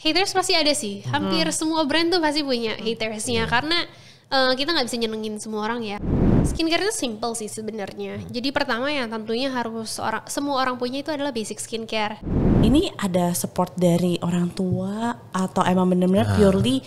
Haters pasti ada sih. Hampir semua brand tuh pasti punya hatersnya karena kita nggak bisa nyenengin semua orang ya. Skincare itu simple sih sebenarnya. Jadi pertama yang tentunya harus semua orang punya itu adalah basic skincare. Ini ada support dari orang tua atau emang benar-benar purely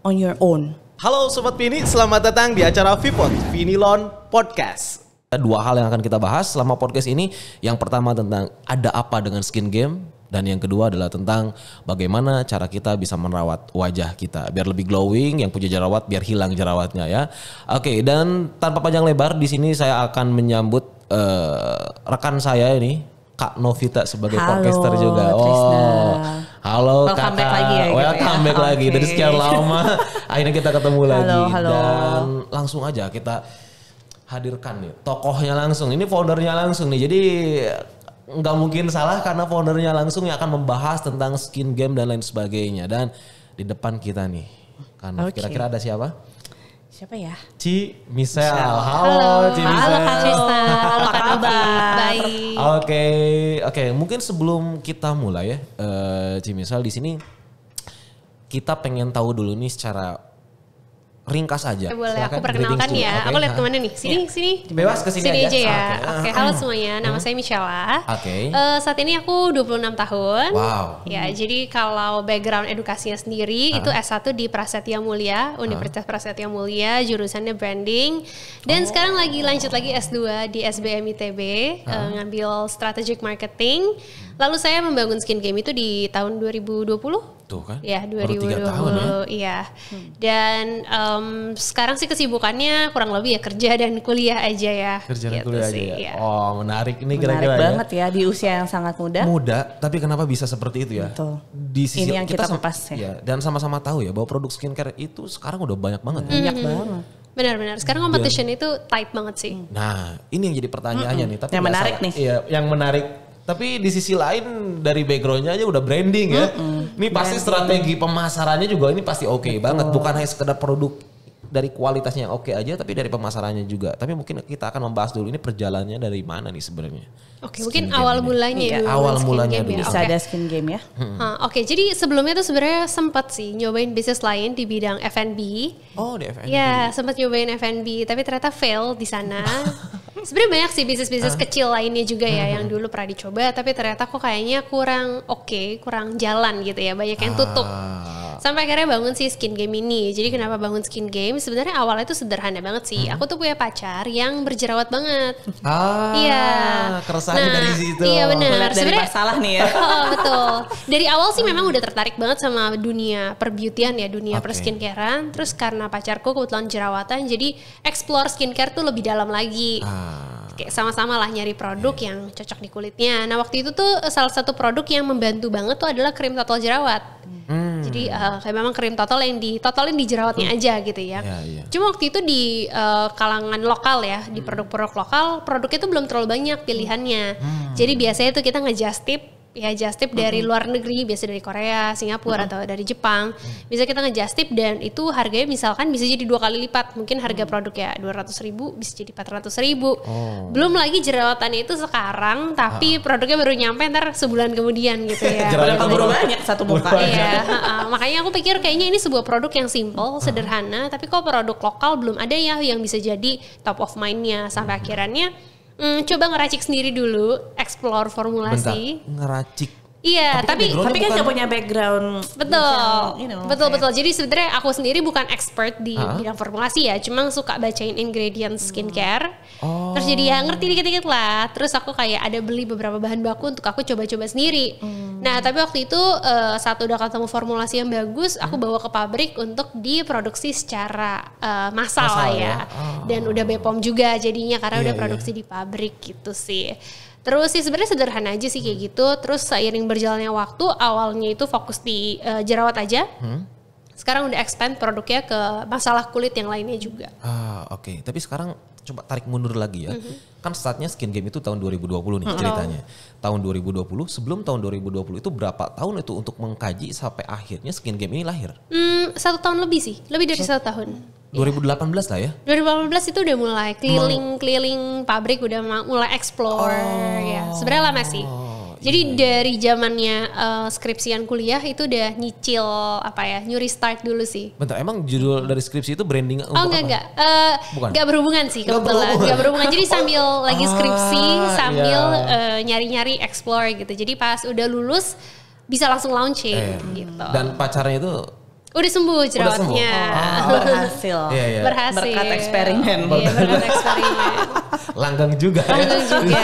on your own? Halo Sobat Vini, selamat datang di acara Vipod, Vinilon Podcast. Dua hal yang akan kita bahas selama podcast ini. Yang pertama tentang ada apa dengan skin game. Dan yang kedua adalah tentang bagaimana cara kita bisa merawat wajah kita. Biar lebih glowing, yang punya jerawat biar hilang jerawatnya ya. Oke, dan tanpa panjang lebar di sini saya akan menyambut rekan saya ini. Kak Novita sebagai podcaster juga. Trisna. Halo Welcome kakak. back lagi ya, Welcome back lagi. Dari sekian lama akhirnya kita ketemu lagi. Halo. Dan langsung aja kita hadirkan nih tokohnya langsung. Ini foundernya langsung nih. Jadi nggak mungkin salah karena foundernya langsung yang akan membahas tentang skin game dan lain sebagainya. Dan di depan kita nih, kan kira-kira ada siapa? Siapa ya? Ci Michelle. Halo Ci Michelle. Halo Kak Trisna. Halo Kak kabar? Baik. Oke. Mungkin sebelum kita mulai ya, Ci Michelle di sini kita pengen tahu dulu nih secara ringkas aja. Boleh silakan, aku perkenalkan greetings ya. dulu. Aku lihat kemana nih? Sini. Bebas kesini aja ya. Oke. Halo semuanya. Nama saya Michelle. Oke. Saat ini aku 26 tahun. Wow. Ya, jadi kalau background edukasinya sendiri itu S1 di Prasetya Mulia, Universitas Prasetya Mulia, jurusannya branding. Dan sekarang lagi lanjut lagi S2 di SBM ITB, ngambil strategic marketing. Lalu saya membangun skin game itu di tahun 2020. Tuh kan. Ya, Baru 2020. 3 tahun ya. Iya. Dan sekarang sih kesibukannya kurang lebih ya kerja dan kuliah aja ya. Kerja dan gitu kuliah aja sih, ya. iya. Oh menarik ini Menarik kira-kira banget ya di usia yang sangat muda. Muda, tapi kenapa bisa seperti itu ya? Betul. Di sisi Ini yang kita kupas ya. Ya, dan sama-sama tahu ya bahwa produk skincare itu sekarang udah banyak banget. Ya. Banyak banget. Benar-benar. Sekarang competition itu tight banget sih. Nah, ini yang jadi pertanyaannya nih. Tapi Yang nggak menarik salah. nih. Iya, yang menarik. Tapi di sisi lain dari backgroundnya aja udah branding ya. Ini pasti strategi pemasarannya juga ini pasti oke banget. Bukan hanya sekedar produk dari kualitasnya yang oke aja, tapi dari pemasarannya juga. Tapi mungkin kita akan membahas dulu ini perjalanannya dari mana nih sebenarnya. Oke, mungkin awal mulanya Iya, dulu. awal skin mulanya game dulu. ya. Bisa Oke. ada skin game ya. Oke, jadi sebelumnya tuh sebenarnya sempat sih nyobain bisnis lain di bidang F&B. Oh, di FNB. Ya, sempat nyobain F&B, tapi ternyata fail di sana. Sebenarnya banyak sih bisnis-bisnis kecil lainnya juga ya yang dulu pernah dicoba, tapi ternyata kok kayaknya kurang kurang jalan gitu ya, banyak yang tutup. Sampai akhirnya bangun sih skin game ini. Jadi kenapa bangun skin game? Sebenarnya awalnya itu sederhana banget sih. Aku tuh punya pacar yang berjerawat banget. Iya. Keresahannya dari situ. Iya benar. Mulai dari masalah nih ya. Betul. Dari awal sih memang udah tertarik banget sama dunia perbeautyan ya, dunia Oke. perskincarean. Terus karena pacarku kebetulan jerawatan, jadi explore skincare tuh lebih dalam lagi. Kayak sama-sama lah nyari produk yang cocok di kulitnya. Nah waktu itu tuh salah satu produk yang membantu banget tuh adalah krim total jerawat. Jadi kayak memang krim total yang ditotolin di jerawatnya aja gitu ya. Iya. Cuma waktu itu di kalangan lokal ya, di produk-produk lokal, produknya tuh belum terlalu banyak pilihannya. Jadi biasanya tuh kita nge-just tip dari luar negeri, biasa dari Korea, Singapura atau dari Jepang. Bisa kita nge-just tip dan itu harganya misalkan bisa jadi 2 kali lipat. Mungkin harga produk ya 200.000 bisa jadi 400.000. Belum lagi jerawatannya itu sekarang, tapi produknya baru nyampe ntar sebulan kemudian gitu ya. Berapa baru banyak satu muka. Iya, makanya aku pikir kayaknya ini sebuah produk yang simple, sederhana, tapi kok produk lokal belum ada ya yang bisa jadi top of mind-nya. Sampai akhirnya coba ngeracik sendiri dulu, explore formulasi. Bentar, ngeracik. Iya, tapi Tapi kan gak punya background. betul, yang, betul. Jadi sebenarnya aku sendiri bukan expert di bidang formulasi ya, cuma suka bacain ingredients skincare. Terus jadi ya ngerti dikit-dikit lah. Terus aku kayak ada beli beberapa bahan baku untuk aku coba-coba sendiri. Nah, tapi waktu itu saat udah ketemu formulasi yang bagus, aku bawa ke pabrik untuk diproduksi secara massal lah ya. Dan udah BPOM juga jadinya karena udah produksi di pabrik gitu sih. Terus sih sebenarnya sederhana aja sih kayak gitu. Terus seiring berjalannya waktu, awalnya itu fokus di jerawat aja. Sekarang udah expand produknya ke masalah kulit yang lainnya juga. Oke. Tapi sekarang coba tarik mundur lagi ya. Kan startnya skin game itu tahun 2020 nih ceritanya. Tahun 2020, sebelum tahun 2020 itu berapa tahun itu untuk mengkaji sampai akhirnya skin game ini lahir? 1 tahun lebih sih, lebih dari 1 tahun. 2018 lah ya? 2018 itu udah mulai keliling pabrik, udah mulai explore ya. Sebenarnya lama sih. Jadi dari zamannya skripsian kuliah itu udah nyicil new restart dulu sih. Bentar, emang judul dari skripsi itu branding untuk enggak. Bukan? Enggak berhubungan sih kebetulan. Enggak berhubungan. Jadi sambil lagi skripsi, sambil nyari-nyari explore gitu. Jadi pas udah lulus bisa langsung launching gitu. Dan pacarnya itu udah sembuh jerawatnya. Berhasil. Berhasil. Berkat eksperimen. Iya, berkat eksperimen. Langgeng juga. Langgeng juga,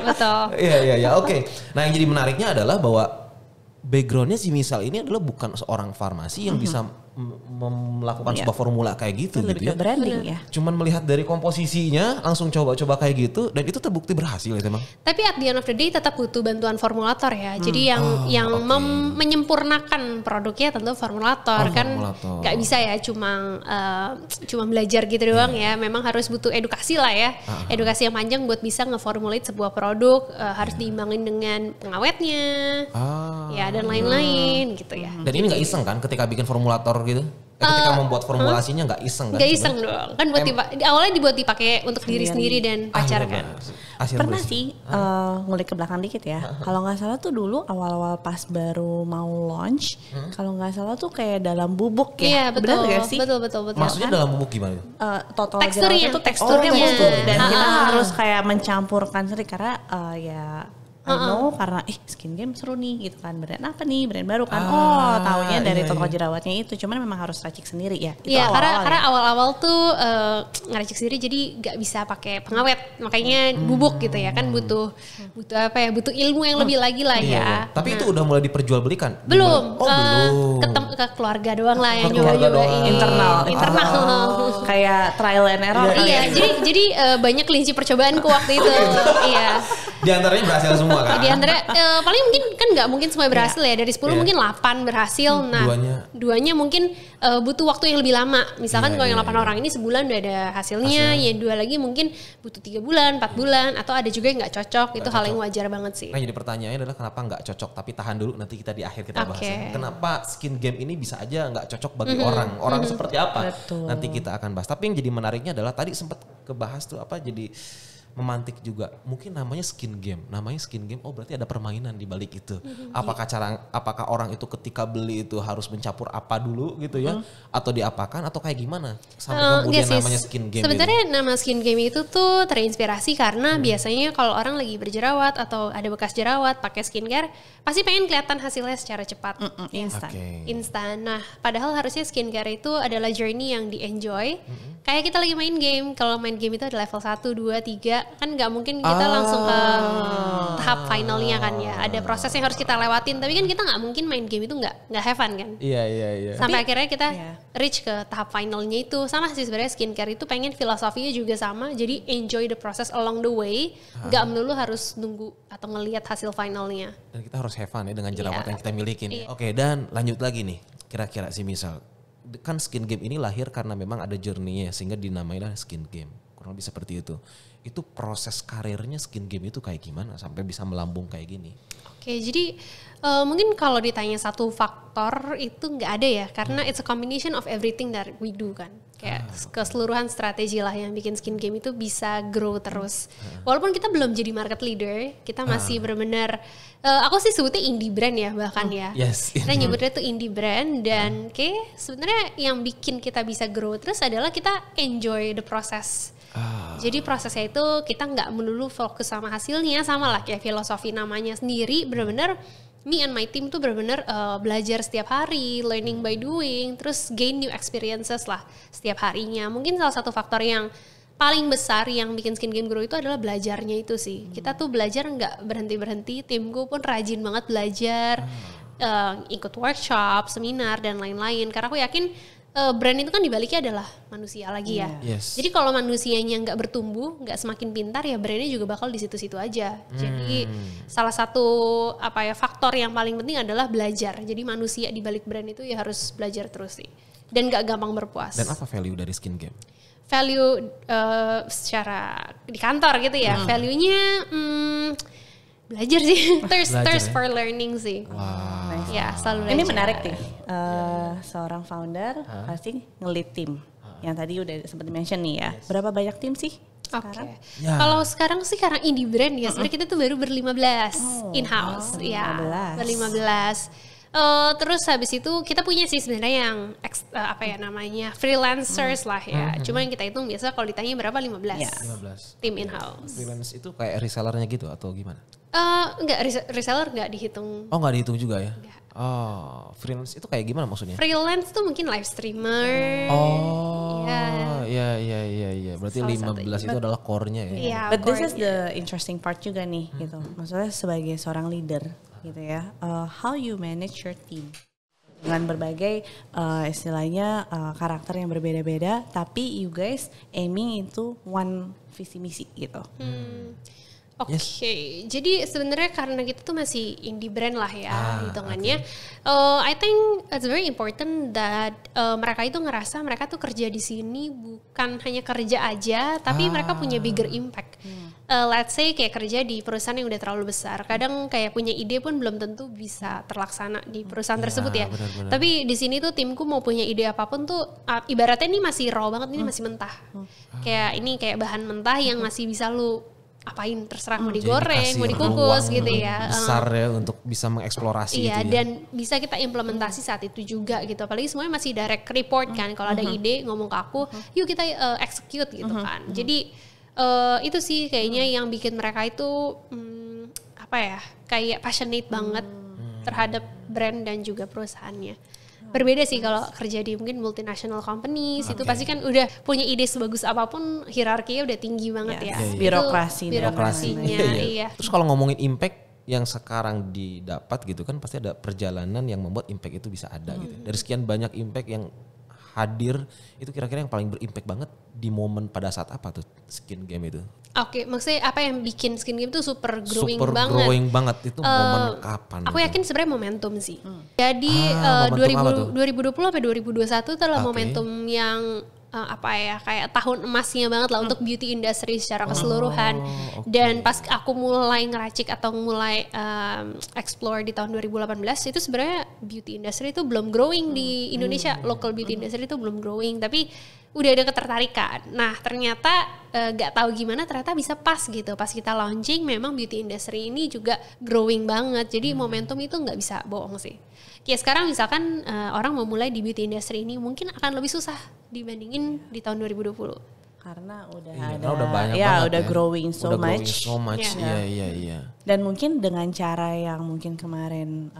betul. Iya. Oke. Nah, yang jadi menariknya adalah bahwa backgroundnya si Misal ini adalah bukan seorang farmasi yang bisa melakukan sebuah formula kayak gitu Lebih gitu ke branding ya. Cuman melihat dari komposisinya langsung coba-coba kayak gitu dan itu terbukti berhasil itu emang. Tapi at the end of the day tetap butuh bantuan formulator ya. Jadi yang menyempurnakan produknya tentu formulator kan nggak bisa ya cuma belajar gitu doang ya. Memang harus butuh edukasi lah ya. Edukasi yang panjang buat bisa ngeformulate sebuah produk harus diimbangin dengan pengawetnya. Ya dan lain-lain gitu ya. Dan ini nggak iseng kan ketika bikin formulator gitu? Ketika membuat formulasinya nggak iseng kan? Nggak iseng dong. Kan awalnya dibuat dipakai untuk diri sendiri dan pacar kan. Pernah sih ngulik ke belakang dikit ya. Kalau nggak salah tuh dulu awal-awal pas baru mau launch, kalau nggak salah tuh kayak dalam bubuk ya. Iya betul. Benar gak sih? Betul. Maksudnya dalam bubuk gimana? Total teksturnya itu teksturnya bubuk dan iya. kita harus kayak mencampurkan sendiri karena I know karena skin game seru nih gitu kan, brand apa nih, brand baru kan, taunya dari total jerawatnya itu, cuman memang harus racik sendiri ya. Iya karena awal-awal tuh ngeracik sendiri jadi nggak bisa pakai pengawet, makanya bubuk gitu ya kan butuh ilmu yang lebih lagi lah ya. Tapi itu udah mulai diperjualbelikan? Belum. Belum. Ke keluarga doang lah yang nyoba-nyobain. Internal. Kayak trial and error. Iya, jadi banyak kelinci percobaanku waktu itu. Iya. Di antaranya berhasil semua kan? Di antara paling mungkin kan nggak mungkin semua berhasil ya. Dari 10 mungkin 8 berhasil. Nah, duanya mungkin butuh waktu yang lebih lama. Misalkan kalau yang 8 orang ini sebulan udah ada hasilnya, ya 2 lagi mungkin butuh 3 bulan, 4 bulan, atau ada juga yang nggak cocok. Itu hal yang wajar banget sih. Nah, jadi pertanyaannya adalah kenapa nggak cocok? Tapi tahan dulu, nanti kita di akhir kita bahas. Kenapa skin game ini bisa aja nggak cocok bagi orang? Orang seperti apa? Betul. Nanti kita akan bahas. Tapi yang jadi menariknya adalah tadi sempat kebahas tuh jadi memantik juga, mungkin namanya skin game, berarti ada permainan di balik itu. Apakah orang itu ketika beli itu harus mencampur apa dulu gitu ya, atau diapakan atau kayak gimana sampai kemudian namanya skin game? Sebenarnya nama skin game itu tuh terinspirasi karena biasanya kalau orang lagi berjerawat atau ada bekas jerawat pakai skincare pasti pengen kelihatan hasilnya secara cepat, instan. Nah, padahal harusnya skincare itu adalah journey yang di enjoy. Kayak kita lagi main game, kalau main game itu ada level 1, 2, 3, kan nggak mungkin kita langsung ke tahap finalnya kan ya. Ada proses yang harus kita lewatin, tapi kan kita nggak mungkin main game itu nggak have fun kan. Iya. Sampai akhirnya kita reach ke tahap finalnya itu. Sama sih sebenarnya skincare itu pengen filosofinya juga sama, jadi enjoy the process along the way, nggak melulu harus nunggu atau ngelihat hasil finalnya. Dan kita harus have fun ya dengan jerawat yang kita miliki. Oke, dan lanjut lagi nih, kira-kira sih misal kan skin game ini lahir karena memang ada journey-nya sehingga dinamailah skin game. Kurang lebih seperti itu. Itu proses karirnya skin game itu kayak gimana sampai bisa melambung kayak gini? Oke, jadi mungkin kalau ditanya satu faktor itu nggak ada ya, karena it's a combination of everything that we do kan. Kayak keseluruhan strategi lah yang bikin skin game itu bisa grow terus. Walaupun kita belum jadi market leader, kita masih benar-benar, aku sih sebutnya indie brand ya bahkan ya. Yes. Kita nyebutnya tuh indie brand dan kayak sebenarnya yang bikin kita bisa grow terus adalah kita enjoy the process. Jadi prosesnya itu kita nggak melulu fokus sama hasilnya, sama lah kayak filosofi namanya sendiri, benar-benar me and my team tuh benar-benar belajar setiap hari, learning by doing, terus gain new experiences lah setiap harinya. Mungkin salah satu faktor yang paling besar yang bikin skin game grow itu adalah belajarnya itu sih. Kita tuh belajar nggak berhenti-berhenti, timku pun rajin banget belajar, ikut workshop, seminar dan lain-lain. Karena aku yakin brand itu kan dibaliknya adalah manusia lagi ya. Yes. Jadi kalau manusianya nggak bertumbuh, nggak semakin pintar ya brandnya juga bakal di situ-situ aja. Jadi salah satu faktor yang paling penting adalah belajar. Jadi manusia di balik brand itu ya harus belajar terus sih. Dan nggak gampang berpuas. Dan apa value dari skin game? Value secara di kantor gitu ya. Value-nya belajar sih. Thirst for learning sih. Wow. Ya, selalu belajar. Ini menarik nih. Seorang founder pasti nge-lead tim. Yang tadi udah sempat mention nih ya. Berapa banyak tim sih Oke. Ya. Kalau sekarang sih karena indie brand ya, sebenarnya kita tuh baru ber-15 in-house. Ya, 15. ber-15. Terus habis itu kita punya sih sebenarnya yang freelancers lah ya. Cuma yang kita hitung biasa kalau ditanya berapa 15. Ya. 15. Tim in-house. Freelance itu kayak resellernya gitu atau gimana? Enggak, reseller enggak dihitung. Oh nggak dihitung juga ya? Enggak. Oh, freelance itu kayak gimana maksudnya? Freelance tuh mungkin live streamer. Oh, Ya. iya. Berarti Salah 15 itu adalah core-nya ya? Iya, But this is core-nya. the interesting part juga nih gitu. Maksudnya sebagai seorang leader gitu ya, how you manage your team dengan berbagai istilahnya karakter yang berbeda-beda, tapi you guys aiming into one visi misi gitu. Oke, jadi sebenarnya karena kita tuh masih indie brand lah ya hitungannya. I think it's very important that mereka itu ngerasa mereka tuh kerja di sini bukan hanya kerja aja, tapi mereka punya bigger impact. Let's say kayak kerja di perusahaan yang udah terlalu besar, kadang kayak punya ide pun belum tentu bisa terlaksana di perusahaan tersebut ya. Benar-benar. Tapi di sini tuh timku mau punya ide apapun tuh ibaratnya ini masih raw banget, ini masih mentah. Kayak ini kayak bahan mentah yang masih bisa lu apain terserah mau digoreng, mau dikukus gitu ya. Besar ya untuk bisa mengeksplorasi Iya, itu ya. dan bisa kita implementasi saat itu juga gitu. Apalagi semuanya masih direct report kan. Kalau ada ide ngomong ke aku, yuk kita execute gitu kan. Jadi itu sih kayaknya yang bikin mereka itu kayak passionate banget terhadap brand dan juga perusahaannya. Berbeda sih kalau kerja di mungkin multinational companies itu pasti kan udah punya ide sebagus apapun, hierarkinya udah tinggi banget ya. Yes. Itu Birokrasi. birokrasinya, iya. Terus kalau ngomongin impact yang sekarang didapat gitu kan pasti ada perjalanan yang membuat impact itu bisa ada gitu. Dari sekian banyak impact yang hadir itu kira-kira yang paling berimpact banget di momen pada saat apa tuh Skin Game itu? Oke, maksudnya apa yang bikin Skin Game tuh super growing Super banget? growing banget itu momen kapan? Aku gitu? yakin sebenarnya momentum sih. Jadi momentum apa tuh? 2020 sampai 2021 itu adalah Oke. momentum yang kayak tahun emasnya banget lah untuk beauty industry secara keseluruhan. Dan pas aku mulai ngeracik atau mulai explore di tahun 2018 itu sebenarnya beauty industry itu belum growing di Indonesia. Local beauty industry itu belum growing, tapi udah ada ketertarikan. Nah ternyata gak tahu gimana ternyata bisa pas gitu. Pas kita launching memang beauty industry ini juga growing banget. Jadi momentum itu gak bisa bohong sih. Kayak sekarang misalkan orang mau mulai di beauty industry ini mungkin akan lebih susah dibandingin di tahun 2020. Karena udah Karena ada, udah banyak ya banget udah ya. growing so Udah growing much. so much. Ya. Iya. Dan mungkin dengan cara yang mungkin kemarin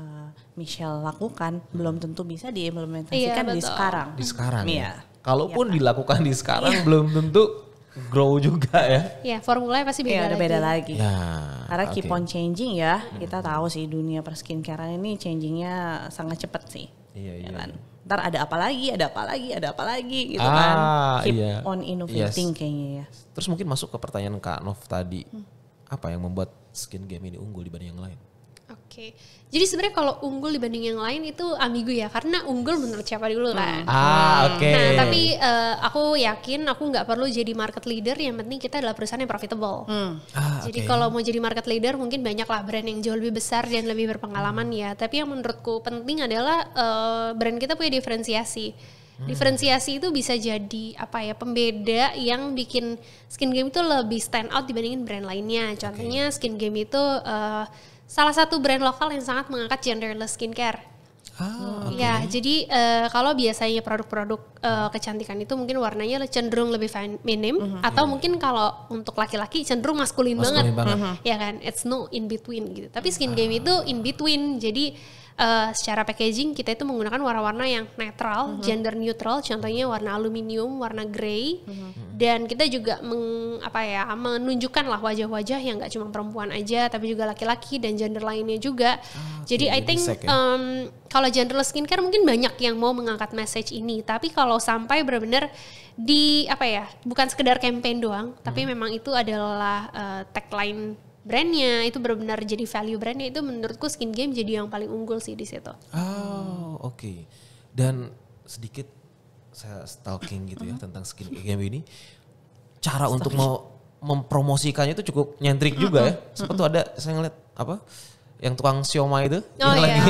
Michelle lakukan belum tentu bisa diimplementasikan Iya, di betul. sekarang. Di sekarang Iya. ya. Kalaupun dilakukan di sekarang belum tentu grow juga ya. Ya formulanya pasti beda Iya, udah beda lagi. Ya. Karena keep oke. on changing ya. Kita tahu sih dunia per skincarean ini changingnya sangat cepat sih. Iya. Kan? Ntar ada apa lagi gitu kan. Keep iya. on innovating Yes. kayaknya ya. Terus mungkin masuk ke pertanyaan Kak Nov tadi. Apa yang membuat Skin Game ini unggul dibanding yang lain? Oke. Jadi sebenarnya kalau unggul dibanding yang lain itu ambigu ya, karena unggul menurut siapa dulu kan. Oke. Nah tapi aku yakin aku nggak perlu jadi market leader, yang penting kita adalah perusahaan yang profitable. Jadi oke. kalau mau jadi market leader mungkin banyak lah brand yang jauh lebih besar dan lebih berpengalaman ya. Tapi yang menurutku penting adalah brand kita punya diferensiasi. Diferensiasi itu bisa jadi pembeda yang bikin Skin Game itu lebih stand out dibandingin brand lainnya. Contohnya Skin Game itu salah satu brand lokal yang sangat mengangkat genderless skincare. Ya, jadi kalau biasanya produk-produk kecantikan itu mungkin warnanya cenderung lebih feminim atau mungkin kalau untuk laki-laki cenderung maskulin banget. Ya kan, it's no in between gitu. Tapi Skin Game itu in between. Jadi secara packaging kita itu menggunakan warna-warna yang netral, gender neutral, contohnya warna aluminium, warna grey, dan kita juga menunjukkan lah wajah-wajah yang nggak cuma perempuan aja, tapi juga laki-laki dan gender lainnya juga. Jadi I think kalau genderless skincare mungkin banyak yang mau mengangkat message ini, tapi kalau sampai benar-benar di bukan sekedar campaign doang, tapi memang itu adalah tagline brandnya, itu benar-benar jadi value brandnya, itu menurutku Skin Game jadi yang paling unggul sih di situ. Oke. Dan sedikit saya stalking gitu ya tentang Skin Game ini. Cara untuk mau mempromosikannya itu cukup nyentrik juga ya. Sempat tuh ada saya ngeliat yang tukang siomay itu yang lagi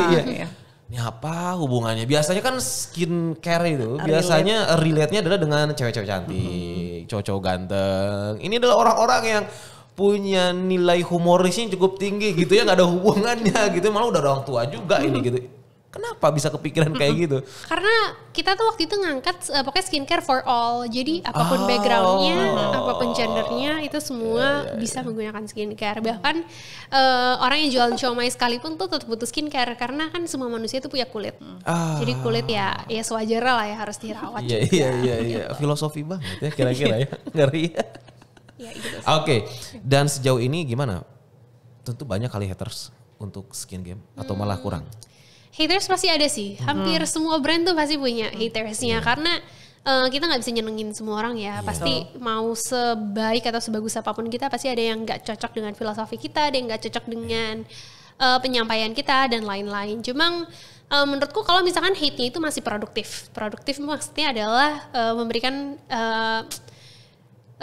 ini apa hubungannya? Biasanya kan skincare itu biasanya relate-nya adalah dengan cewek-cewek cantik cowok ganteng. Ini adalah orang-orang yang punya nilai humorisnya cukup tinggi gitu ya, nggak ada hubungannya gitu, malah udah orang tua juga ini gitu. Kenapa bisa kepikiran kayak gitu? Karena kita tuh waktu itu ngangkat pokoknya skincare for all. Jadi apapun backgroundnya, apapun gendernya itu semua bisa menggunakan skincare. Bahkan orang yang jualan siomay sekalipun tuh tetap butuh skincare karena kan semua manusia itu punya kulit. Jadi kulit ya sewajarnya lah ya harus dirawat. Iya. Filosofi banget ya kira-kira ya. Ngeri. Ya, gitu. Oke. Dan sejauh ini gimana? Tentu banyak kali haters untuk skin game atau malah kurang. Haters pasti ada sih, hampir semua brand tuh pasti punya hatersnya karena kita nggak bisa nyenengin semua orang ya. Pasti mau sebaik atau sebagus apapun kita pasti ada yang nggak cocok dengan filosofi kita, ada yang nggak cocok dengan penyampaian kita dan lain-lain. Cuma menurutku kalau misalkan hate-nya itu masih produktif maksudnya adalah memberikan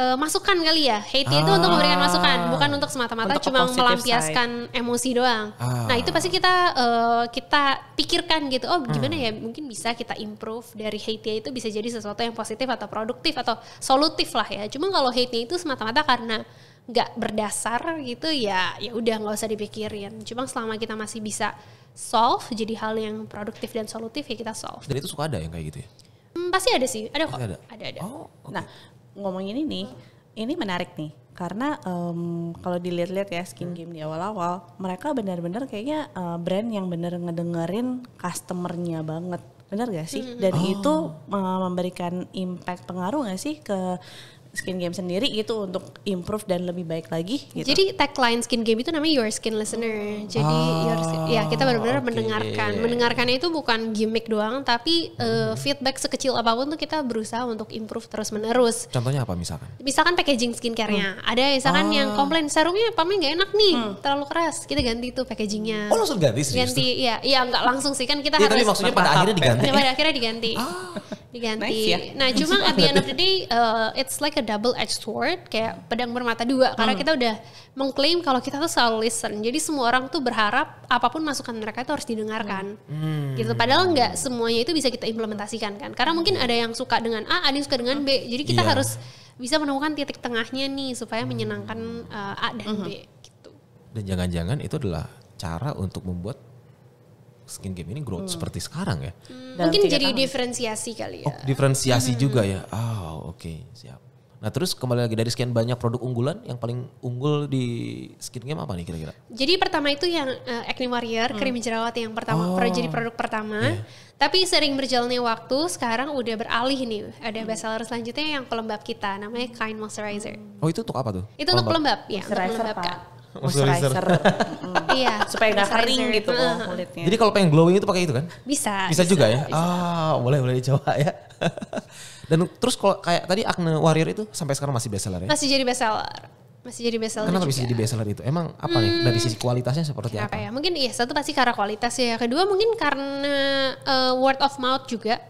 masukan kali ya. Hate itu untuk memberikan masukan, bukan untuk semata-mata untuk cuma melampiaskan emosi doang. Nah itu pasti kita pikirkan gitu. Oh gimana ya, mungkin bisa kita improve dari hate itu bisa jadi sesuatu yang positif atau produktif atau solutif lah ya. Cuma kalau hate-nya itu semata-mata karena nggak berdasar gitu ya udah nggak usah dipikirin. Cuma selama kita masih bisa solve jadi hal yang produktif dan solutif ya kita solve. Dan itu suka ada yang kayak gitu ya? Pasti ada sih, ada kok. Ada. Oh, okay. Nah, ngomongin ini menarik nih. Karena kalau dilihat-lihat ya skin game di awal-awal, mereka benar-benar kayaknya brand yang benar ngedengerin customernya banget. Benar gak sih? Dan itu memberikan impact pengaruh gak sih ke skin game sendiri gitu untuk improve dan lebih baik lagi gitu. Jadi tagline skin game itu namanya Your Skin Listener. Jadi kita benar-benar mendengarkannya itu bukan gimmick doang, tapi feedback sekecil apapun tuh kita berusaha untuk improve terus menerus. Contohnya apa misalkan? Misalkan packaging skincare-nya. Ada misalkan yang komplain serumnya pamnya nggak enak nih, terlalu keras. Kita ganti tuh packagingnya. Oh langsung ganti serius? Ganti, ya nggak langsung sih kan kita ya, harus. tapi maksudnya pada akhirnya diganti. Pada akhirnya diganti. Diganti. Nice, ya? Nah cuma at the end of the day it's like a double-edged sword, kayak pedang bermata dua karena kita udah mengklaim kalau kita tuh selalu listen. Jadi semua orang tuh berharap apapun masukan mereka itu harus didengarkan. Gitu. Padahal nggak semuanya itu bisa kita implementasikan kan. Karena mungkin ada yang suka dengan A, ada yang suka dengan B. Jadi kita harus bisa menemukan titik tengahnya nih supaya menyenangkan A dan B gitu. Dan jangan-jangan itu adalah cara untuk membuat skin game ini growth seperti sekarang ya. Mungkin jadi diferensiasi kali ya. Oh, diferensiasi juga ya. Oke, siap. Nah, terus kembali lagi dari sekian banyak produk unggulan, yang paling unggul di skin game apa nih kira-kira? Jadi pertama itu yang Acne Warrior, krim jerawat yang pertama, jadi produk pertama. Tapi sering berjalannya waktu, sekarang udah beralih nih. Ada bestseller selanjutnya yang pelembab kita, namanya Kind Moisturizer. Oh, itu untuk apa tuh? Itu untuk pelembab, ya. Untuk melembabkan. Moisturizer. Iya, supaya nggak kering gitu kulitnya. Jadi kalau pengen glowing itu pakai itu kan? Bisa juga ya. Boleh dicoba ya. Dan terus kalau kayak tadi Acne Warrior itu sampai sekarang masih bestseller ya? Masih jadi bestseller. Kenapa juga. bisa jadi bestseller itu? Emang apa nih dari sisi kualitasnya seperti apa? Ya? Mungkin satu pasti karena kualitas ya. Kedua mungkin karena word of mouth juga.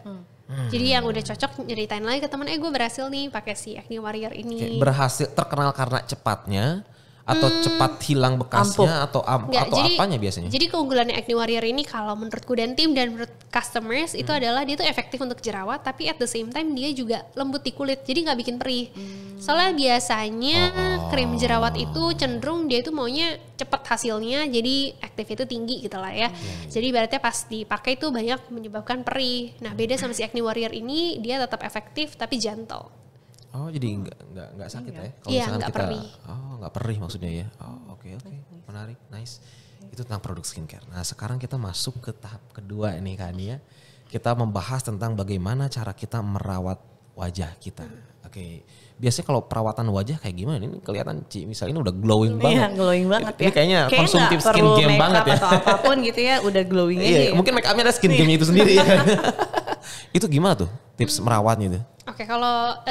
Jadi yang udah cocok nyeritain lagi ke teman, gue berhasil nih pakai si Acne Warrior ini. Kayak berhasil terkenal karena cepatnya atau cepat hilang bekasnya atau apanya biasanya? Jadi keunggulannya Acne Warrior ini kalau menurutku dan tim dan menurut customers itu adalah dia tuh efektif untuk jerawat, tapi at the same time dia juga lembut di kulit, jadi nggak bikin perih. Soalnya biasanya krim jerawat itu cenderung dia tuh maunya cepat hasilnya, jadi aktif itu tinggi gitu lah ya. Jadi ibaratnya pas dipakai tuh banyak menyebabkan perih. Nah beda sama si Acne Warrior ini, dia tetap efektif tapi gentle. Oh jadi nggak sakit ya? Iya nggak perih. Oh nggak perih maksudnya ya? Oh oke. Menarik, nice. Itu tentang produk skincare. Nah sekarang kita masuk ke tahap kedua nih kan ya. Kita membahas tentang bagaimana cara kita merawat wajah kita. Oke. Biasanya kalau perawatan wajah kayak gimana? Ini kelihatan Ci misalnya ini udah glowing banget. Iya glowing banget ya. Ini kayaknya konsumtif skin game banget ya. Atau apapun gitu ya udah glowing aja ya. Mungkin make upnya ada skin game itu sendiri ya. Itu gimana tuh tips merawatnya itu? Oke, kalau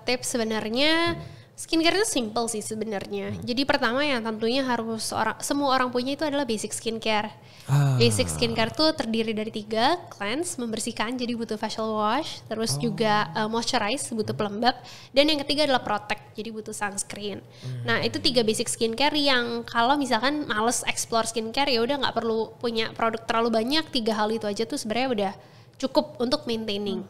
tips sebenarnya skincare itu simple sih sebenarnya. Jadi pertama yang tentunya harus semua orang punya itu adalah basic skincare. Basic skincare tuh terdiri dari 3, cleanse, membersihkan, jadi butuh facial wash, terus juga moisturize, butuh pelembab, dan yang ketiga adalah protect, jadi butuh sunscreen. Nah itu 3 basic skincare yang kalau misalkan males explore skincare ya udah nggak perlu punya produk terlalu banyak, 3 hal itu aja tuh sebenarnya udah cukup untuk maintaining.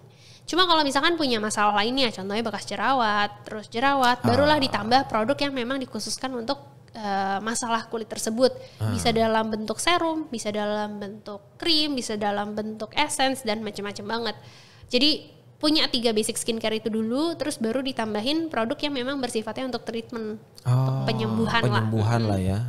Cuma kalau misalkan punya masalah lainnya, contohnya bekas jerawat, terus jerawat, barulah ditambah produk yang memang dikhususkan untuk masalah kulit tersebut. Bisa dalam bentuk serum, bisa dalam bentuk krim, bisa dalam bentuk essence dan macam-macam banget. Jadi punya 3 basic skincare itu dulu, terus baru ditambahin produk yang memang bersifatnya untuk treatment, untuk penyembuhan lah ya.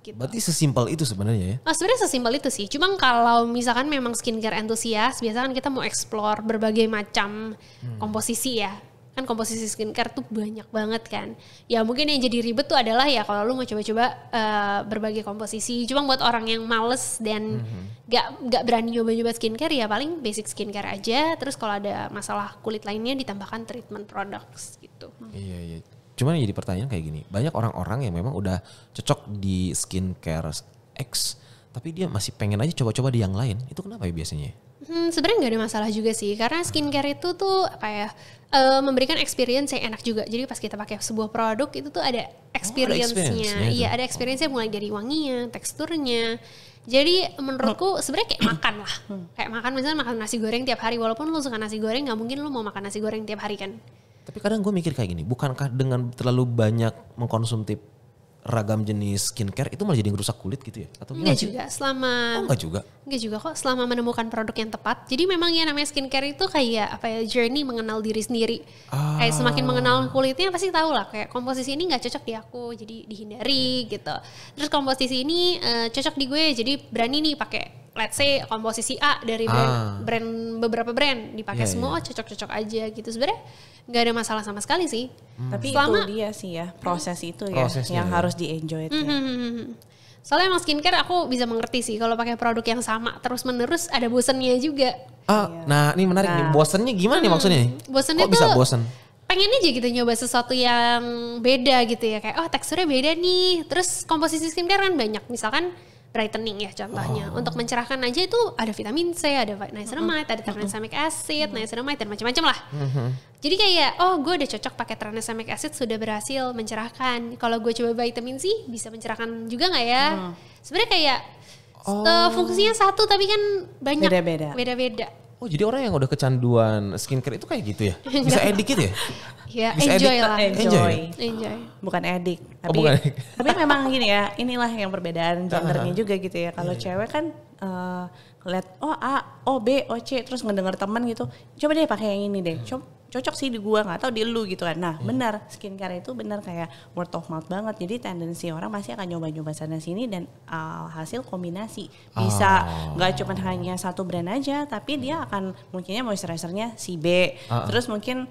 Gitu. Berarti sesimpel itu sebenarnya ya? Sebenarnya sesimpel itu sih. Cuma kalau misalkan memang skincare entusias, biasanya kan kita mau explore berbagai macam komposisi ya. Kan komposisi skincare tuh banyak banget kan. Ya mungkin yang jadi ribet tuh adalah ya kalau lu mau coba-coba berbagai komposisi. Cuma buat orang yang males dan gak berani nyoba-nyoba skincare ya paling basic skincare aja. Terus kalau ada masalah kulit lainnya ditambahkan treatment products gitu. Iya. Cuman jadi pertanyaan kayak gini, banyak orang-orang yang memang udah cocok di skincare X, tapi dia masih pengen aja coba-coba di yang lain. Itu kenapa ya biasanya? Sebenarnya nggak ada masalah juga sih, karena skincare itu tuh kayak memberikan experience yang enak juga. Jadi pas kita pakai sebuah produk itu tuh ada experience-nya. Iya, ada experience-nya mulai dari wanginya, teksturnya. Jadi menurutku sebenarnya kayak makan lah. Kayak makan misalnya makan nasi goreng tiap hari, walaupun lu suka nasi goreng nggak mungkin lu mau makan nasi goreng tiap hari kan. Tapi kadang gue mikir kayak gini, bukankah dengan terlalu banyak mengkonsumsi ragam jenis skincare itu malah jadi ngerusak kulit gitu ya? Atau Enggak juga, enggak juga? Enggak juga kok, selama menemukan produk yang tepat. Jadi memang ya namanya skincare itu kayak apa ya, journey mengenal diri sendiri. Kayak semakin mengenal kulitnya pasti tahu lah, kayak komposisi ini gak cocok di aku, jadi dihindari gitu. Terus komposisi ini cocok di gue, jadi berani nih pakai let's say komposisi A dari brand beberapa brand dipakai semua, cocok-cocok aja gitu. Sebenarnya nggak ada masalah sama sekali sih. Tapi itu dia sih ya, proses itu ya yang harus di-enjoy ya. Soalnya emang skincare aku bisa mengerti sih kalau pakai produk yang sama terus-menerus ada bosennya juga. Nah ini menarik nih, bosennya gimana nih maksudnya? Bosennya kok bisa bosen? Pengen aja gitu nyoba sesuatu yang beda gitu ya, kayak teksturnya beda nih. Terus komposisi skincare kan banyak, misalkan brightening ya contohnya. Untuk mencerahkan aja itu ada vitamin C, ada niacinamide, ada tranexamic acid, niacinamide dan macam-macam lah. Jadi kayak gue udah cocok pakai tranexamic acid, sudah berhasil mencerahkan. Kalau gue coba vitamin C bisa mencerahkan juga nggak ya? Sebenarnya kayak fungsinya satu tapi kan banyak beda-beda. Oh jadi orang yang udah kecanduan skincare itu kayak gitu ya? Bisa edik gitu ya? Ya enjoy lah. Enjoy. Bukan edik. Tapi memang gini ya, inilah yang perbedaan gendernya juga gitu ya. Kalau cewek kan lihat A, O, B, O, C terus ngedenger teman gitu. Coba deh pakai yang ini deh. Cocok sih di gua, nggak tahu di lu gitu kan. Nah benar, skincare itu benar kayak word of mouth banget. Jadi tendensi orang pasti akan nyoba-nyoba sana sini dan hasil kombinasi. Bisa nggak cuma hanya satu brand aja, tapi dia akan mungkinnya moisturizernya si B. Terus mungkin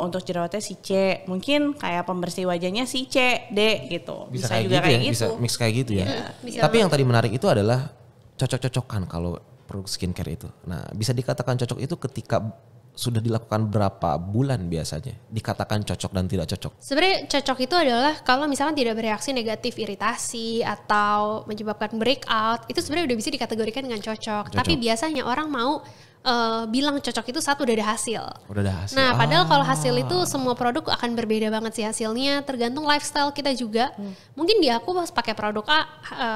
untuk jerawatnya si C. Mungkin kayak pembersih wajahnya si C, D gitu. Bisa juga kayak gitu. Bisa mix kayak gitu ya. Tapi yang tadi menarik itu adalah cocok-cocokan kalau produk skincare itu. Nah bisa dikatakan cocok itu ketika sudah dilakukan berapa bulan biasanya dikatakan cocok dan tidak cocok? Sebenarnya cocok itu adalah kalau misalkan tidak bereaksi negatif, iritasi atau menyebabkan breakout, itu sebenarnya udah bisa dikategorikan dengan cocok. Tapi biasanya orang mau bilang cocok itu saat udah ada hasil. Nah, padahal kalau hasil itu semua produk akan berbeda banget sih hasilnya, tergantung lifestyle kita juga. Mungkin di aku pas pakai produk A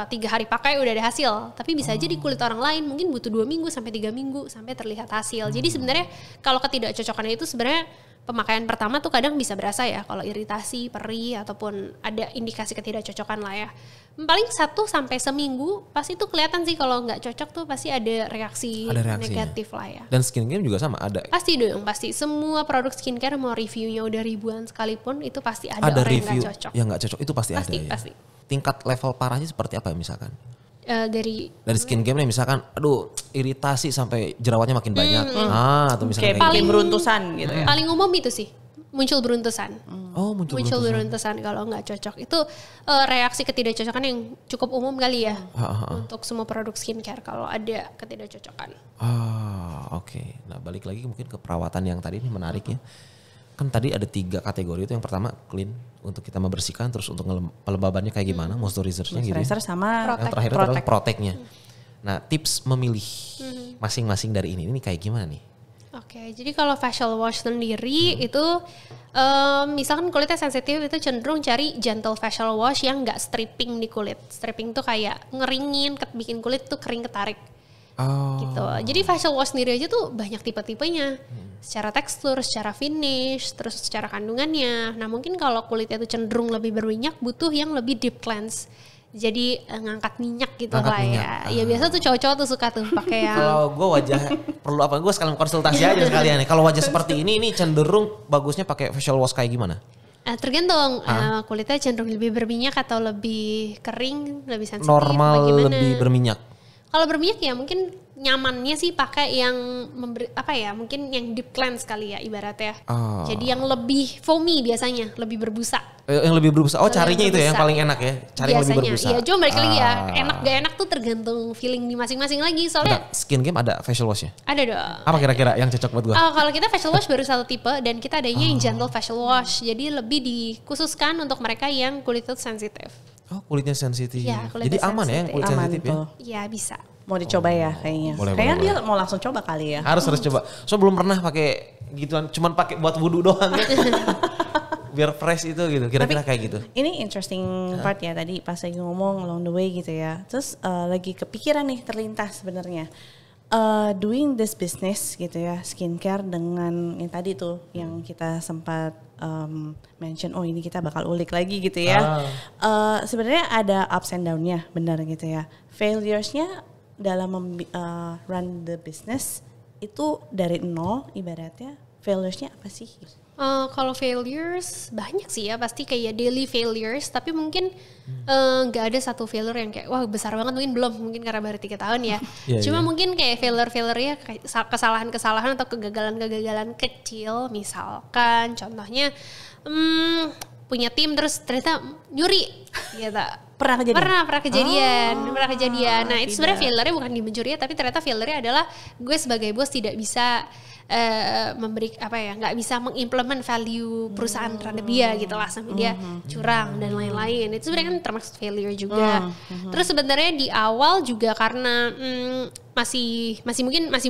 3 hari pakai udah ada hasil, tapi bisa aja di kulit orang lain mungkin butuh 2 minggu sampai 3 minggu sampai terlihat hasil. Jadi sebenarnya kalau ketidakcocokan itu sebenarnya pemakaian pertama tuh kadang bisa berasa ya kalau iritasi, perih ataupun ada indikasi ketidakcocokan lah ya. Paling 1 sampai seminggu pasti tuh kelihatan sih kalau nggak cocok tuh pasti ada reaksi negatif lah ya. Dan skincare juga sama ada? Pasti dong, pasti. Semua produk skincare mau reviewnya udah ribuan sekalipun itu pasti ada orang yang nggak cocok. Yang nggak cocok itu pasti ada ya? Pasti. Tingkat level parahnya seperti apa misalkan? Dari skincare nih misalkan iritasi sampai jerawatnya makin banyak. Atau misalkan kayak paling beruntusan gitu ya. Paling umum itu sih. Muncul beruntusan. Muncul beruntusan kalau nggak cocok. Itu reaksi ketidakcocokan yang cukup umum kali ya. Untuk semua produk skincare kalau ada ketidakcocokan. Oke. Nah balik lagi mungkin ke perawatan yang tadi ini menarik ya. Kan tadi ada 3 kategori itu. Yang pertama clean untuk kita membersihkan. Terus untuk pelembabannya kayak gimana, moisturizernya gitu. Moisturizer sama yang terakhir adalah protect-nya. Nah tips memilih masing-masing dari ini kayak gimana nih? Oke, jadi kalau facial wash sendiri itu misalkan kulitnya sensitif itu cenderung cari gentle facial wash yang nggak stripping di kulit. Stripping tuh kayak ngeringin, bikin kulit tuh kering ketarik. Gitu. Jadi facial wash sendiri aja tuh banyak tipe-tipenya. secara tekstur, secara finish, terus secara kandungannya. Nah mungkin kalau kulitnya itu cenderung lebih berminyak, butuh yang lebih deep cleanse. Jadi ngangkat minyak gitu lah ya. Ya biasa tuh cowok-cowok tuh suka tuh pakai yang. Kalau gue wajah perlu apa? Gue sekalian konsultasi aja sekalian nih. Kalau wajah seperti ini cenderung bagusnya pakai facial wash kayak gimana? Tergantung kulitnya cenderung lebih berminyak atau lebih kering, lebih sensitif. Normal lebih berminyak. Kalau berminyak ya mungkin nyamannya sih pakai yang mungkin yang deep cleanse kali ya ibaratnya. Jadi yang lebih foamy biasanya, lebih berbusa. Yang lebih berbusa. Oh, carinya berbusa. itu ya yang paling enak ya. Cari yang lebih berbusa. Iya, cuma balik lagi ya. Enak gak enak tuh tergantung feeling di masing-masing lagi. Soalnya Skin Game ada facial wash ya? Ada dong. Apa kira-kira yang cocok buat gue? Kalau kita facial wash baru satu tipe dan kita adanya yang gentle facial wash. Jadi lebih dikhususkan untuk mereka yang kulit itu sensitif. Oh, kulitnya sensitif. Ya, jadi aman ya yang kulit Aman sensitif ya? tuh. Ya bisa. Mau dicoba ya kayaknya. Kayaknya dia mau langsung coba kali ya. Harus coba. So belum pernah pakai gituan, cuman pakai buat wudhu doang ya. Biar fresh itu gitu, kira-kira kayak gitu. Ini interesting part ya tadi pas lagi ngomong along the way gitu ya. Terus lagi kepikiran nih terlintas sebenarnya. Doing this business gitu ya, skincare dengan yang tadi tuh yang kita sempat mention, oh ini kita bakal ulik lagi gitu ya. Sebenarnya ada ups and down-nya, benar gitu ya. Failures-nya dalam run the business itu dari nol ibaratnya, failures-nya apa sih? Kalau failures banyak sih ya, pasti kayak daily failures, tapi mungkin nggak ada satu failure yang kayak wah besar banget, mungkin karena baru 3 tahun ya. Cuma mungkin kayak failure ya kayak kesalahan-kesalahan atau kegagalan-kegagalan kecil, misalkan contohnya punya tim terus ternyata nyuri gitu. Pernah kejadian. Pernah kejadian. Nah itu sebenarnya failure-nya bukan di mencuri, tapi ternyata failure-nya adalah gue sebagai bos tidak bisa nggak bisa mengimplement value perusahaan terhadap dia gitu lah, sampai dia curang dan lain-lain. Itu sebenarnya kan termasuk failure juga. Terus sebenarnya di awal juga karena masih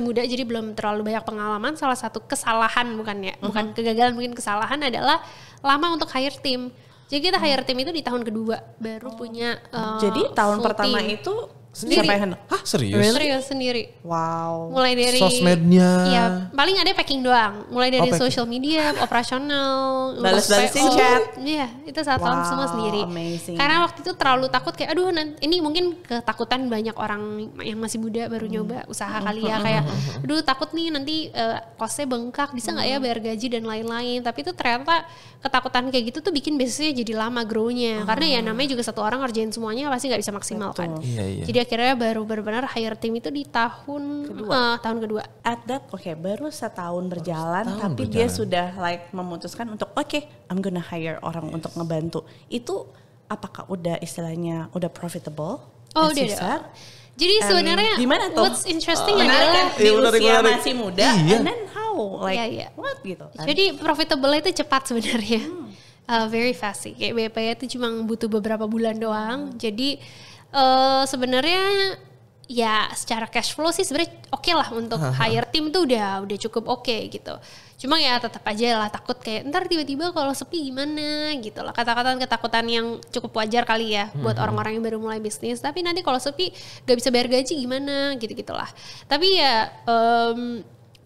muda, jadi belum terlalu banyak pengalaman. Salah satu kesalahan bukan kegagalan, mungkin kesalahan adalah lama untuk hire tim. Jadi kita hire tim itu di tahun kedua baru punya. Jadi tahun pertama team. itu Sendiri. siapa yang handle? Hah, serius? Serius sendiri. Wow. Mulai dari sosmednya. Iya, paling ada packing doang. Mulai dari packing. social media, operasional, Bales-balesin PO. chat. Iya, itu 1 tahun semua sendiri. Amazing. Karena waktu itu terlalu takut kayak aduh ini mungkin ketakutan banyak orang yang masih muda baru nyoba usaha kali ya, kayak aduh takut nih nanti costnya bengkak, bisa nggak ya bayar gaji dan lain-lain. Tapi itu ternyata ketakutan kayak gitu tuh bikin bisnisnya jadi lama grow-nya. Karena ya namanya juga satu orang ngerjain semuanya pasti nggak bisa maksimal kan. Iya. Jadi akhirnya baru benar-benar hire tim itu di tahun kedua. At that, baru setahun berjalan, tapi dia sudah memutuskan untuk I'm gonna hire orang untuk ngebantu. Itu apakah udah istilahnya udah profitable? Oh udah. Jadi sebenarnya gimana tuh? What's interesting Menarik adalah kan di usia masih muda, Iya. and then how? What gitu kan? Jadi profitable itu cepat sebenarnya. Very fast sih. Kayak BP itu cuma butuh beberapa bulan doang. Jadi sebenarnya ya secara cash flow sih sebenarnya oke lah untuk hire tim tuh udah cukup oke gitu. Cuma ya tetap aja lah takut kayak ntar tiba-tiba kalau sepi gimana gitu lah. Ketakutan yang cukup wajar kali ya buat orang-orang yang baru mulai bisnis. Tapi nanti kalau sepi gak bisa bayar gaji gimana gitu-gitulah. Tapi ya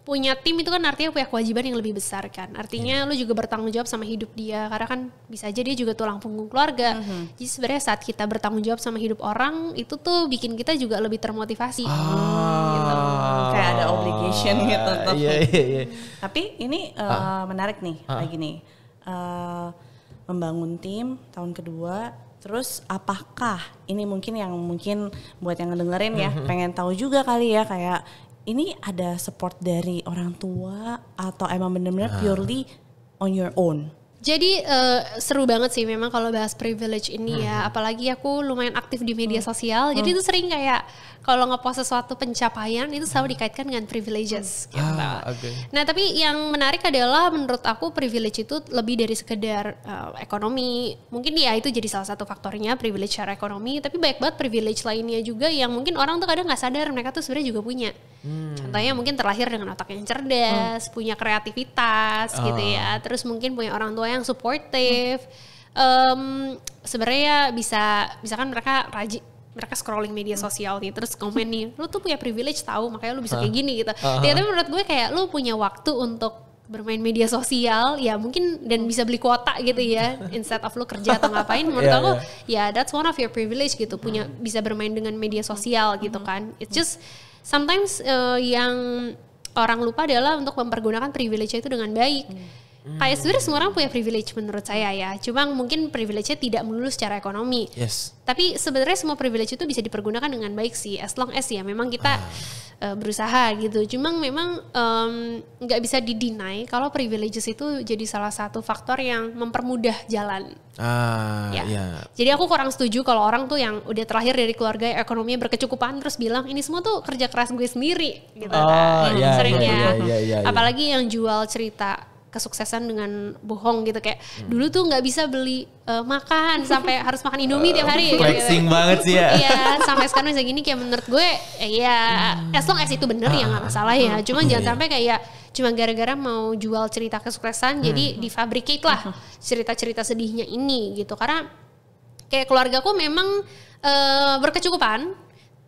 punya tim itu kan artinya punya kewajiban yang lebih besar kan. Artinya lu juga bertanggung jawab sama hidup dia. Karena kan bisa aja dia juga tulang punggung keluarga. Jadi sebenarnya saat kita bertanggung jawab sama hidup orang, itu tuh bikin kita juga lebih termotivasi. Gitu. Kayak ada obligation gitu. Iya. Tapi ini menarik nih lagi nih. Membangun tim tahun kedua. Terus apakah ini mungkin buat yang ngedengerin ya, pengen tahu juga kali ya kayak ini ada support dari orang tua atau emang benar-benar purely on your own? Jadi seru banget sih memang kalau bahas privilege ini ya. Apalagi aku lumayan aktif di media sosial. Jadi itu sering kayak kalau ngepost sesuatu pencapaian itu selalu dikaitkan dengan privileges gitu. Nah tapi yang menarik adalah menurut aku privilege itu lebih dari sekedar ekonomi. Mungkin ya itu jadi salah satu faktornya privilege secara ekonomi. Tapi banyak banget privilege lainnya juga yang mungkin orang tuh kadang gak sadar mereka tuh sebenarnya juga punya. Contohnya mungkin terlahir dengan otak yang cerdas, punya kreativitas gitu ya. Terus mungkin punya orang tua yang supportive. Sebenarnya bisa kan mereka rajin mereka scrolling media sosial nih, terus komen nih, lu tuh punya privilege tahu, makanya lu bisa kayak gini gitu. Tapi menurut gue kayak lu punya waktu untuk bermain media sosial ya mungkin dan bisa beli kuota gitu ya instead of lu kerja atau ngapain, menurut aku ya that's one of your privilege gitu, punya bisa bermain dengan media sosial gitu kan. It's just sometimes yang orang lupa adalah untuk mempergunakan privilege itu dengan baik. Kayak sebenarnya semua orang punya privilege menurut saya ya. Cuma mungkin privilege-nya tidak melulu secara ekonomi. Yes. Tapi sebenarnya semua privilege itu bisa dipergunakan dengan baik sih. As long as ya memang kita berusaha gitu. Cuma memang nggak bisa dideny kalau privileges itu jadi salah satu faktor yang mempermudah jalan. Iya. Jadi aku kurang setuju kalau orang tuh yang udah terlahir dari keluarga ekonominya berkecukupan terus bilang ini semua tuh kerja keras gue sendiri gitu kan. Seringnya. Apalagi yang jual cerita kesuksesan dengan bohong gitu kayak dulu tuh nggak bisa beli makan sampai harus makan Indomie tiap hari flexing gitu. banget sih ya. Iya, sampai sekarang bisa gini kayak menurut gue ya as long as itu bener ya nggak masalah ya. Cuma jangan sampai kayak cuma gara-gara mau jual cerita kesuksesan jadi difabricate lah cerita-cerita sedihnya ini gitu. Karena kayak keluargaku memang berkecukupan.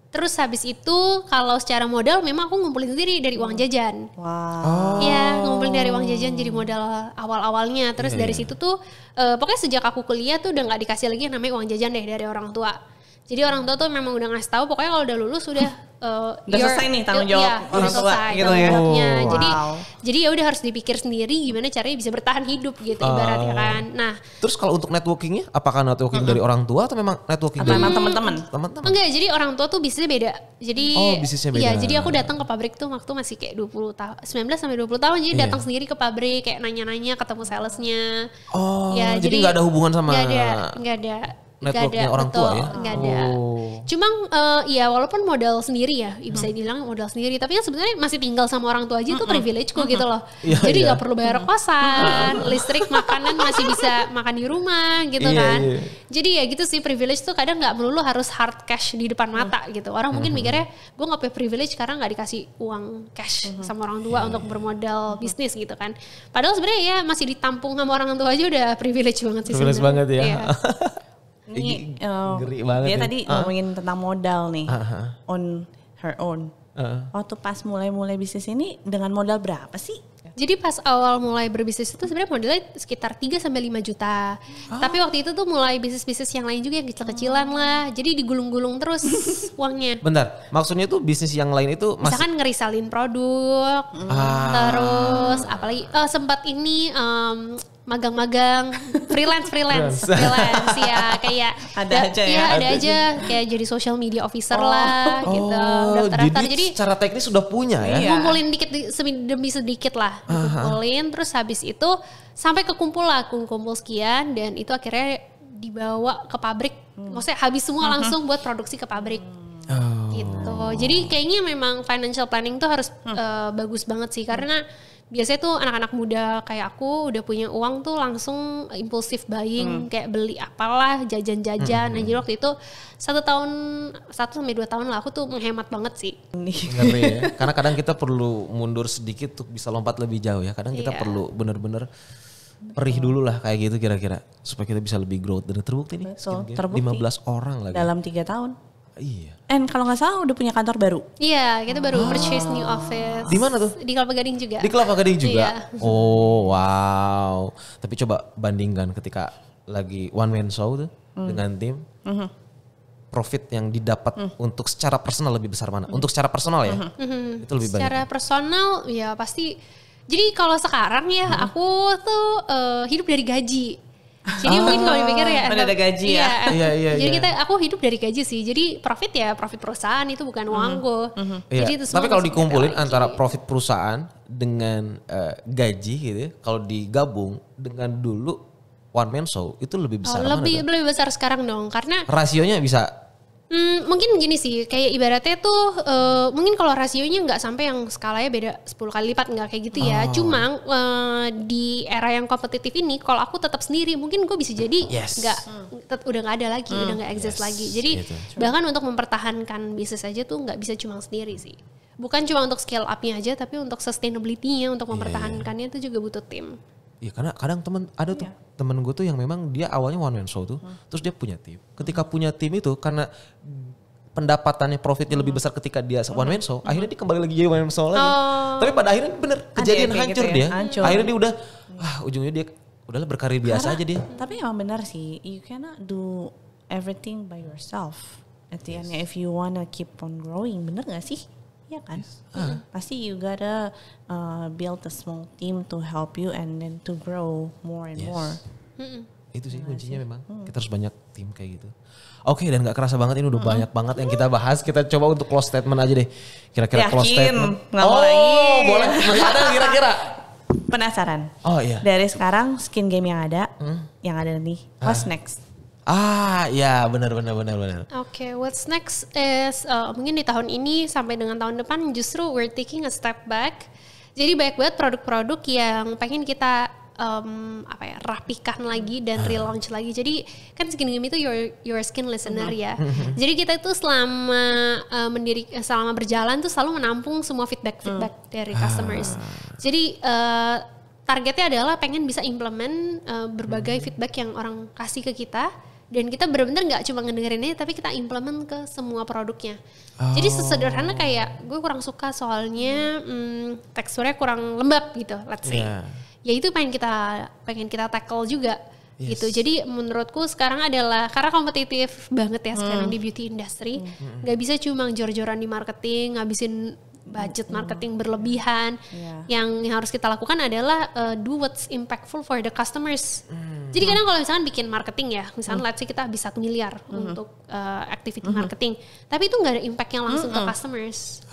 Terus habis itu kalau secara modal memang aku ngumpulin sendiri dari uang jajan. Iya, ngumpulin dari uang jajan jadi modal awal-awalnya. Terus dari situ tuh pokoknya sejak aku kuliah tuh udah gak dikasih lagi yang namanya uang jajan deh dari orang tua. Jadi orang tua tuh memang udah ngasih tahu pokoknya kalau udah lulus udah selesai nih tanggung jawab orang tua gitu ya. Jadi ya udah harus dipikir sendiri gimana caranya bisa bertahan hidup gitu ibaratnya kan. Nah, terus kalau untuk networkingnya apakah networking dari orang tua atau memang networking dari teman-teman? Enggak, jadi orang tua tuh bisnisnya beda. Jadi bisnisnya beda. Iya, jadi aku datang ke pabrik tuh waktu masih kayak 20 tahun, 19 sampai 20 tahun. Jadi datang sendiri ke pabrik kayak nanya-nanya, ketemu salesnya. Jadi nggak ada hubungan sama Nggak ada. networknya orang tua ya? Nggak ada. Cuma ya walaupun modal sendiri ya, bisa dibilang modal sendiri. Tapi kan sebenarnya masih tinggal sama orang tua aja itu privilegeku gitu loh. Jadi nggak perlu bayar kosan, listrik, makanan masih bisa makan di rumah gitu kan. Jadi ya gitu sih, privilege tuh kadang nggak melulu harus hard cash di depan mata gitu. Orang mungkin mikirnya gue nggak punya privilege karena nggak dikasih uang cash sama orang tua untuk bermodal bisnis gitu kan. Padahal sebenarnya ya masih ditampung sama orang tua aja udah privilege banget sih. Privilege banget ya. Iya. Ini ngeri banget dia ya. tadi ngomongin tentang modal nih, on her own. Waktu pas mulai bisnis ini dengan modal berapa sih? Jadi pas awal mulai berbisnis itu sebenarnya modalnya sekitar 3 sampai 5 juta. Tapi waktu itu tuh mulai bisnis-bisnis yang lain juga yang kecil-kecilan lah. Jadi digulung-gulung terus uangnya. Bentar, maksudnya tuh bisnis yang lain itu misalkan ngerisalin produk, terus apalagi sempat ini magang-magang, freelance ya kayak ada aja ya. Iya, ada aja kayak jadi social media officer lah gitu. Daftar-daftar. Jadi secara teknis sudah punya ya. Ngumpulin dikit demi sedikit lah. Kumpulin terus habis itu sampai kekumpul sekian dan itu akhirnya dibawa ke pabrik. Maksudnya habis semua langsung buat produksi ke pabrik. Gitu. Jadi kayaknya memang financial planning tuh harus bagus banget sih karena biasanya tuh anak-anak muda kayak aku udah punya uang tuh langsung impulsif buying kayak beli apalah jajan-jajan. Nah jadi waktu itu 1 sampai 2 tahun lah aku tuh menghemat banget sih. Ngeri ya. Karena kadang kita perlu mundur sedikit untuk bisa lompat lebih jauh ya. Kadang kita perlu bener-bener perih dulu lah kayak gitu kira-kira supaya kita bisa lebih growth. Dan terbukti nih. Terbukti. 15 orang lagi. Dalam 3 tahun. Iya. Kalau nggak salah udah punya kantor baru. Iya, kita baru purchase new office. Di mana tuh? Di Kelapa Gading juga. Di Kelapa Gading juga? Iya. Oh wow. Tapi coba bandingkan ketika lagi one man show tuh dengan tim. Profit yang didapat untuk secara personal lebih besar mana? Untuk secara personal ya? Itu lebih banyak. Secara personal ya pasti. Jadi kalau sekarang ya aku tuh hidup dari gaji. Jadi mungkin kalau dipikir ya ada gaji ya. Iya. Jadi aku hidup dari gaji sih. Jadi profit ya profit perusahaan itu bukan uangku. Jadi itu tapi kalau dikumpulin antara profit perusahaan dengan gaji gitu, kalau digabung dengan dulu one man show itu lebih besar mana? Lebih besar sekarang dong karena rasionya bisa. Mungkin gini sih, kayak ibaratnya tuh mungkin kalau rasionya nggak sampai yang skalanya beda 10 kali lipat nggak kayak gitu ya. Cuma di era yang kompetitif ini, kalau aku tetap sendiri, mungkin gue bisa jadi udah nggak ada lagi, udah nggak exist lagi. Jadi bahkan untuk mempertahankan bisnis aja tuh nggak bisa cuma sendiri sih. Bukan cuma untuk scale up-nya aja, tapi untuk sustainability-nya, untuk mempertahankannya itu juga butuh tim. Iya karena kadang temen gue tuh yang memang dia awalnya one man show tuh, terus dia punya tim. Ketika punya tim itu karena pendapatannya profitnya lebih besar ketika dia one man show, akhirnya dia kembali lagi jadi one man show lagi. Tapi pada akhirnya bener kejadian kayak hancur gitu ya, dia. hancur. Akhirnya dia udah ujungnya dia udahlah berkarir biasa aja dia. Tapi emang benar sih, you cannot do everything by yourself. At the end, if you wanna keep on growing, bener gak sih? Iya kan? Pasti you gotta build a small team to help you and then to grow more and more. Itu sih kuncinya memang. Kita harus banyak tim kayak gitu. Oke, dan gak kerasa banget ini udah banyak banget yang kita bahas. Kita coba untuk close statement aja deh. Kira-kira close statement. Nggak mau lagi. Boleh. Masih ada kira-kira. Penasaran. Oh iya. Dari sekarang skin game yang ada nih, what's next? Ya benar. Oke, what's next is mungkin di tahun ini sampai dengan tahun depan justru we're taking a step back. Jadi banyak banget produk-produk yang pengen kita rapikan lagi dan relaunch lagi. Jadi kan skin game itu your skin listener ya. Jadi kita itu selama berjalan tuh selalu menampung semua feedback dari customers. Jadi targetnya adalah pengen bisa implement berbagai feedback yang orang kasih ke kita. Dan kita benar-benar nggak cuma ngedengerinnya, tapi kita implement ke semua produknya. Jadi sesederhana kayak gue kurang suka soalnya teksturnya kurang lembab gitu, let's say. Ya itu pengen kita tackle juga gitu. Jadi menurutku sekarang adalah karena kompetitif banget ya sekarang di beauty industry, nggak bisa cuma jor-joran di marketing, ngabisin budget marketing berlebihan. Yang harus kita lakukan adalah do what's impactful for the customers. Jadi kadang kalau misalkan bikin marketing ya, misalkan let's say kita habis 1 miliar untuk activity marketing, tapi itu nggak ada impact yang langsung ke customers.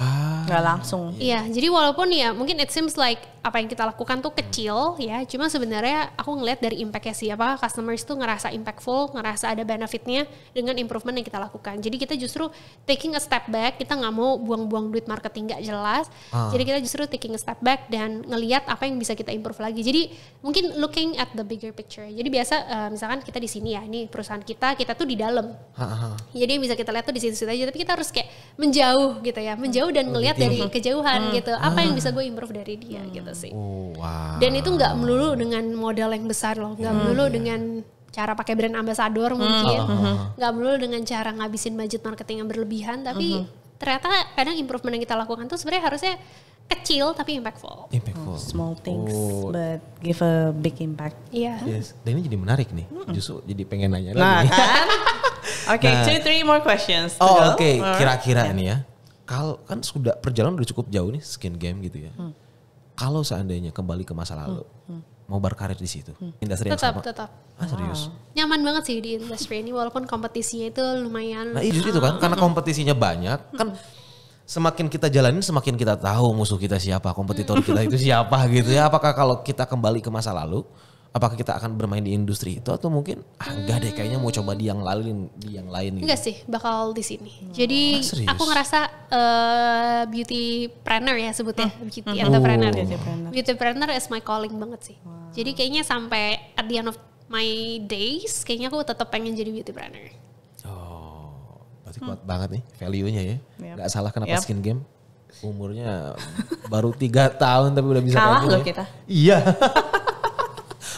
Nggak langsung. Iya, jadi walaupun ya mungkin it seems like apa yang kita lakukan tuh kecil ya, cuma sebenarnya aku ngelihat dari impactnya sih, apakah customers tuh ngerasa impactful, ngerasa ada benefitnya dengan improvement yang kita lakukan. Jadi kita justru taking a step back, kita nggak mau buang-buang duit marketing nggak jelas. Jadi kita justru taking a step back dan ngelihat apa yang bisa kita improve lagi. Jadi mungkin looking at the bigger picture. Jadi biasa misalkan kita di sini ya, ini perusahaan kita tuh di dalam. Jadi yang bisa kita lihat tuh di situ-situ aja, tapi kita harus kayak menjauh gitu ya, menjauh dan ngelihat dari kejauhan gitu. Apa yang bisa gue improve dari dia gitu sih. Dan itu nggak melulu dengan modal yang besar loh, nggak melulu dengan cara pakai brand ambassador mungkin, nggak melulu dengan cara ngabisin budget marketing yang berlebihan, tapi ternyata kadang improvement yang kita lakukan tuh sebenarnya harusnya kecil tapi impactful. Small things but give a big impact. Iya. Yes. Dan ini jadi menarik nih. Justru jadi pengen nanya Nah lagi. kan? Oke, 2-3 more questions. Oke. Kira-kira ini ya. Kalau kan sudah perjalanan udah cukup jauh nih skin game gitu ya. Kalau seandainya kembali ke masa lalu, mau berkarir di situ, industri yang sama. Tetap. Serius? Nyaman banget sih di industri ini walaupun kompetisinya itu lumayan. Nah itu kan karena kompetisinya banyak kan. Semakin kita jalanin semakin kita tahu musuh kita siapa, kompetitor kita itu siapa gitu ya. Apakah kalau kita kembali ke masa lalu, apakah kita akan bermain di industri itu atau mungkin enggak deh kayaknya mau coba di yang lain gitu. Enggak sih, bakal di sini. Jadi aku ngerasa beauty planner ya sebutnya, beauty entrepreneur. Beauty planner is my calling banget sih. Jadi kayaknya sampai at the end of my days kayaknya aku tetap pengen jadi beauty planner. Berarti kuat banget nih value-nya ya. Gak salah kenapa skin game. Umurnya baru 3 tahun tapi udah bisa kalah kayak loh gini. kita. Iya.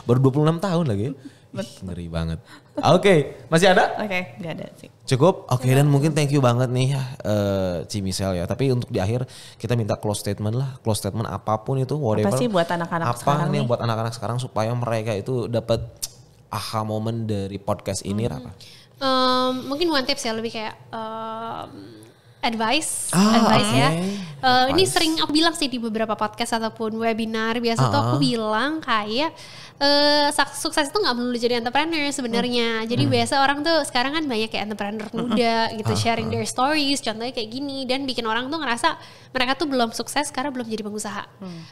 Baru 26 tahun lagi. Ngeri banget. Oke, masih ada? Oke, gak ada sih. Cukup? Oke, dan mungkin thank you banget nih Ci Michelle ya. Tapi untuk di akhir kita minta close statement lah. Close statement apapun itu whatever. Apa sih buat anak-anak sekarang nih? nih? Buat anak-anak sekarang supaya mereka itu dapat aha moment dari podcast ini apa? Mungkin one tips ya lebih kayak advice ya. Ini sering aku bilang sih di beberapa podcast ataupun webinar biasa tuh aku bilang kayak sukses itu nggak melulu jadi entrepreneur sebenarnya. Jadi biasa orang tuh sekarang kan banyak kayak entrepreneur muda gitu sharing their stories, contohnya kayak gini dan bikin orang tuh ngerasa mereka tuh belum sukses karena belum jadi pengusaha.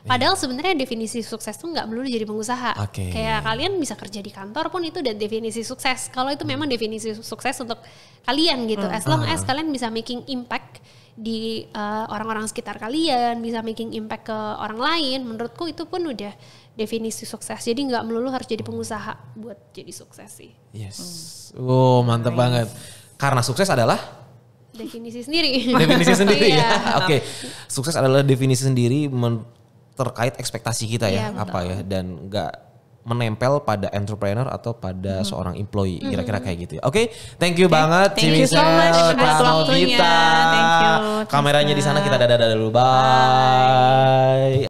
Padahal sebenarnya definisi sukses tuh nggak melulu jadi pengusaha. Kayak kalian bisa kerja di kantor pun itu udah definisi sukses. Kalau itu memang definisi sukses untuk kalian gitu. As long as kalian bisa making impact di orang-orang sekitar kalian, bisa making impact ke orang lain, menurutku itu pun udah definisi sukses. Jadi nggak melulu harus jadi pengusaha buat jadi sukses sih. Yes. Mantap banget. Karena sukses adalah definisi sendiri. Definisi sendiri ya. Oke. Sukses adalah definisi sendiri terkait ekspektasi kita ya, apa ya, dan menempel pada entrepreneur atau pada seorang employee, kira-kira kayak gitu ya. Oke, thank you banget Thank you so much atas waktunya. Thank you. Kameranya di sana, kita dadah dulu, bye.